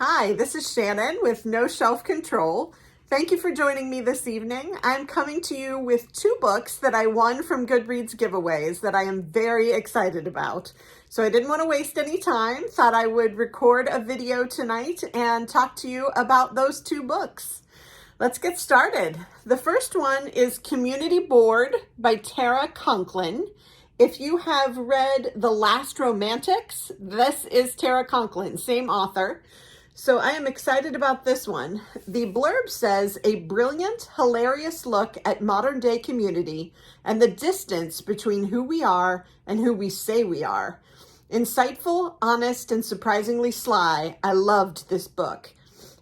Hi, this is Shannon with No Shelf Control. Thank you for joining me this evening. I'm coming to you with two books that I won from Goodreads giveaways that I am very excited about. So I didn't want to waste any time, thought I would record a video tonight and talk to you about those two books. Let's get started. The first one is Community Board by Tara Conklin. If you have read The Last Romantics, this is Tara Conklin, same author. So I am excited about this one. The blurb says, a brilliant, hilarious look at modern day community and the distance between who we are and who we say we are. Insightful, honest, and surprisingly sly. I loved this book.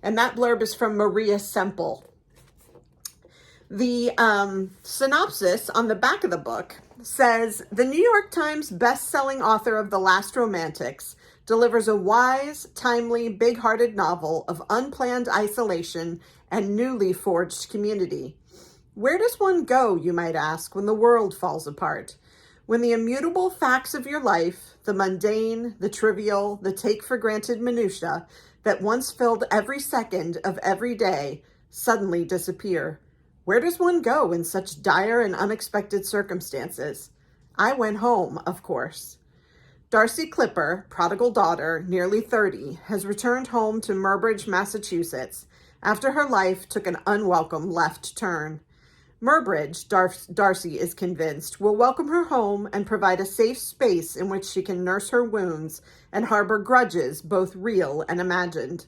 And that blurb is from Maria Semple. The synopsis on the back of the book says, the New York Times best-selling author of The Last Romantics delivers a wise, timely, big-hearted novel of unplanned isolation and newly forged community. Where does one go, you might ask, when the world falls apart? When the immutable facts of your life, the mundane, the trivial, the take-for-granted minutiae that once filled every second of every day suddenly disappear. Where does one go in such dire and unexpected circumstances? I went home, of course. Darcy Clipper, prodigal daughter, nearly 30, has returned home to Murbridge, Massachusetts, after her life took an unwelcome left turn. Murbridge, Darcy is convinced, will welcome her home and provide a safe space in which she can nurse her wounds and harbor grudges, both real and imagined.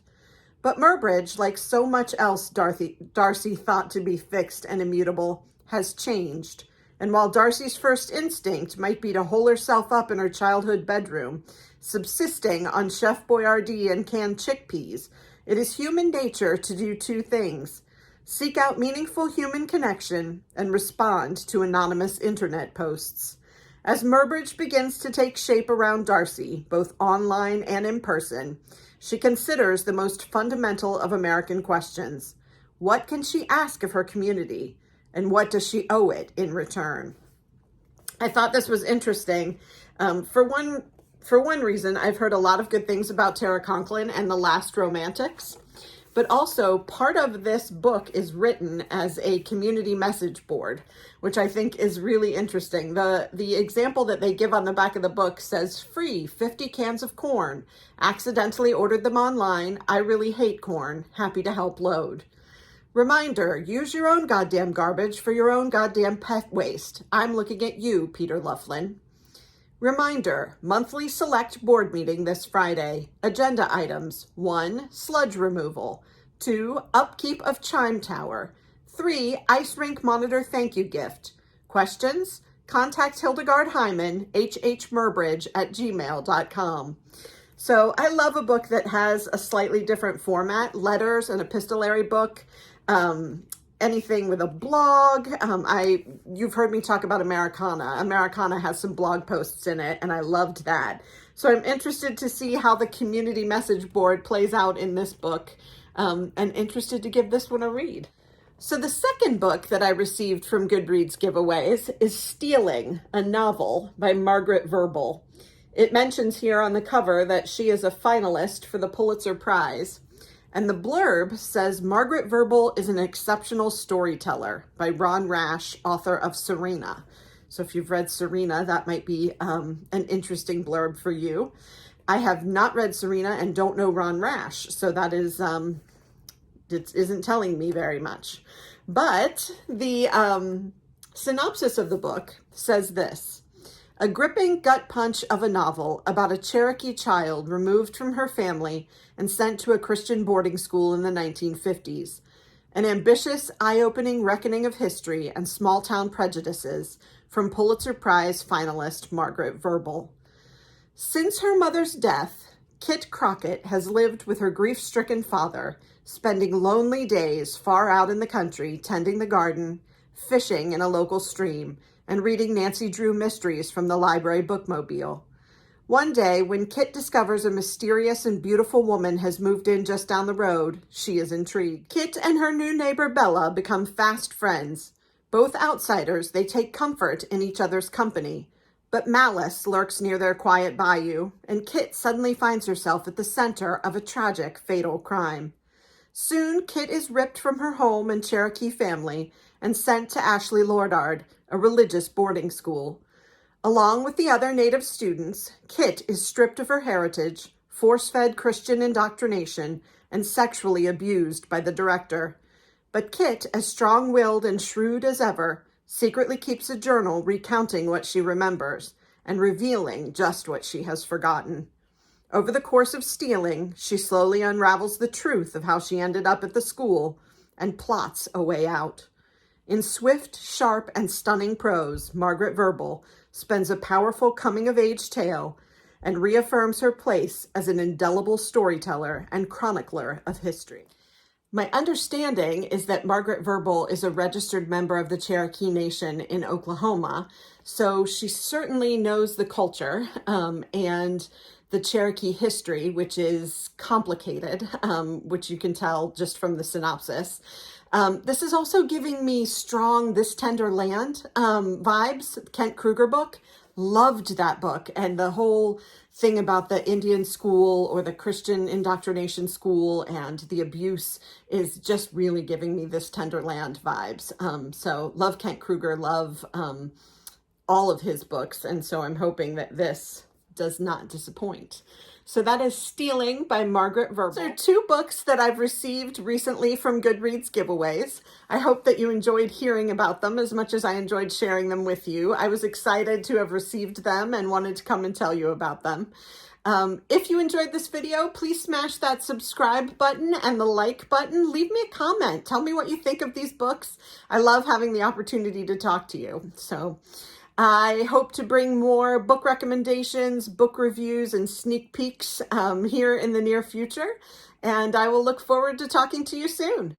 But Murbridge, like so much else Darcy thought to be fixed and immutable, has changed. And while Darcy's first instinct might be to hole herself up in her childhood bedroom, subsisting on Chef Boyardee and canned chickpeas, it is human nature to do two things: seek out meaningful human connection and respond to anonymous internet posts. As Murbridge begins to take shape around Darcy, both online and in person, she considers the most fundamental of American questions. What can she ask of her community? And what does she owe it in return? I thought this was interesting. For one reason, I've heard a lot of good things about Tara Conklin and The Last Romantics, but also part of this book is written as a community message board, which I think is really interesting. The example that they give on the back of the book says, free 50 cans of corn. Accidentally ordered them online. I really hate corn. Happy to help load. Reminder, use your own goddamn garbage for your own goddamn pet waste. I'm looking at you, Peter Loughlin. Reminder, monthly select board meeting this Friday. Agenda items: 1, sludge removal. 2, upkeep of chime tower. 3, ice rink monitor thank you gift. Questions? Contact Hildegard Hyman, hhmurbridge@gmail.com. So I love a book that has a slightly different format, letters, an epistolary book, anything with a blog. You've heard me talk about Americana. Americana has some blog posts in it, and I loved that. So I'm interested to see how the community message board plays out in this book, and interested to give this one a read. So the second book that I received from Goodreads giveaways is Stealing, a novel by Margaret Verble. It mentions here on the cover that she is a finalist for the Pulitzer Prize. And the blurb says, Margaret Verble is an exceptional storyteller, by Ron Rash, author of Serena. So if you've read Serena, that might be an interesting blurb for you. I have not read Serena and don't know Ron Rash, so that is it isn't telling me very much. But the synopsis of the book says this: a gripping gut punch of a novel about a Cherokee child removed from her family and sent to a Christian boarding school in the 1950s. An ambitious, eye-opening reckoning of history and small-town prejudices from Pulitzer Prize finalist Margaret Verble. Since her mother's death, Kit Crockett has lived with her grief-stricken father, spending lonely days far out in the country tending the garden, fishing in a local stream, and reading Nancy Drew mysteries from the library bookmobile. One day, when Kit discovers a mysterious and beautiful woman has moved in just down the road, she is intrigued. Kit and her new neighbor Bella become fast friends. Both outsiders, they take comfort in each other's company. But malice lurks near their quiet bayou, and Kit suddenly finds herself at the center of a tragic, fatal crime. Soon, Kit is ripped from her home and Cherokee family and sent to Ashley Lordard, a religious boarding school. Along with the other Native students, Kit is stripped of her heritage, force-fed Christian indoctrination, and sexually abused by the director. But Kit, as strong-willed and shrewd as ever, secretly keeps a journal recounting what she remembers and revealing just what she has forgotten. Over the course of stealing, she slowly unravels the truth of how she ended up at the school and plots a way out. In swift, sharp, and stunning prose, Margaret Verble spends a powerful coming-of-age tale and reaffirms her place as an indelible storyteller and chronicler of history. My understanding is that Margaret Verble is a registered member of the Cherokee Nation in Oklahoma, so she certainly knows the culture and the Cherokee history, which is complicated, which you can tell just from the synopsis. This is also giving me strong This Tender Land vibes. Kent Kruger book. Loved that book, and the whole thing about the Indian school or the Christian indoctrination school and the abuse is just really giving me This Tender Land vibes. So love Kent Kruger, love all of his books, and so I'm hoping that this does not disappoint. So that is Stealing by Margaret Verble. These are two books that I've received recently from Goodreads giveaways. I hope that you enjoyed hearing about them as much as I enjoyed sharing them with you. I was excited to have received them and wanted to come and tell you about them. If you enjoyed this video, please smash that subscribe button and the like button. Leave me a comment. Tell me what you think of these books. I love having the opportunity to talk to you. So I hope to bring more book recommendations, book reviews, and sneak peeks here in the near future, and I will look forward to talking to you soon.